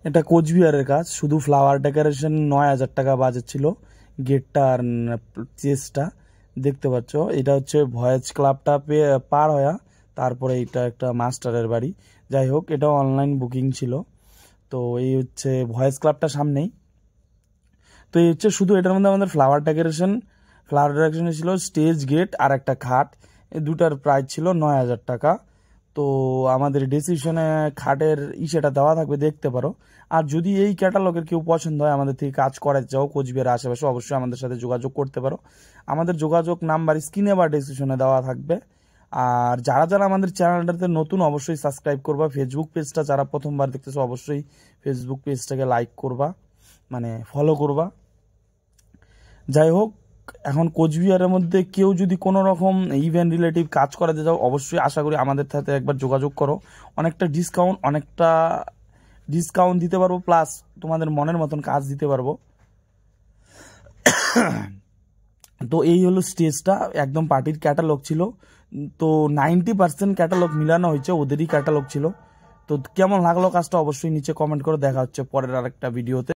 এটা কোচবিহারের কাজ, শুধু ফ্লাওয়ার ডেকোরেশন 9,000 টাকা বাজেট ছিল। গেটটা আর চেসটা দেখতে পাচ্ছ, এটা হচ্ছে ভয়েস ক্লাবটা পার হয়া তারপরে এটা একটা মাস্টারের বাড়ি। যাই হোক, এটা অনলাইন বুকিং ছিল। তো এই হচ্ছে ভয়েস ক্লাবটা সামনেই। তো এই হচ্ছে শুধু এটার মধ্যে আমাদের ফ্লাওয়ার ডেকোরেশন ছিল স্টেজ, গেট আর একটা খাট। এই দুটার প্রাইস ছিল 9,000 টাকা। তো আমাদের ডিসিশনে খাটের সেটা দেওয়া থাকবে, দেখতে পারো। আর যদি এই ক্যাটালগের কেউ পছন্দ হয়, আমাদের থেকে কাজ করাতে চাও কোচবিহারের আশেপাশে, অবশ্যই আমাদের সাথে যোগাযোগ করতে পারো। আমাদের যোগাযোগ নাম্বার স্ক্রিনে বা ডিসক্রিপশনে দেওয়া থাকবে। আর যারা যারা আমাদের চ্যানেলটাতে নতুন, অবশ্যই সাবস্ক্রাইব করবা। ফেসবুক পেজটা যারা প্রথমবার দেখতেছো, অবশ্যই ফেসবুক পেজটাকে লাইক করবা, মানে ফলো করবা। যাই হোক, এখন কোচবিহারের মধ্যে কেউ যদি কোনো রকম ইভেন্ট রিলেটিভ কাজ করাতে যাও, অবশ্যই আশা করি আমাদের সাথে একবার যোগাযোগ করো। অনেকটা ডিসকাউন্ট দিতে পারবো, প্লাস তোমাদের মনের মতন কাজ দিতে পারবো। তো এই হলো স্টেজটা, একদম পার্টির ক্যাটালগ ছিল। তো 90% ক্যাটালগ মিলানো হয়েছে, ওদেরই ক্যাটালগ ছিল। তো কেমন লাগলো কাজটা অবশ্যই নিচে কমেন্ট করে। দেখা হচ্ছে পরের আরেকটা ভিডিওতে।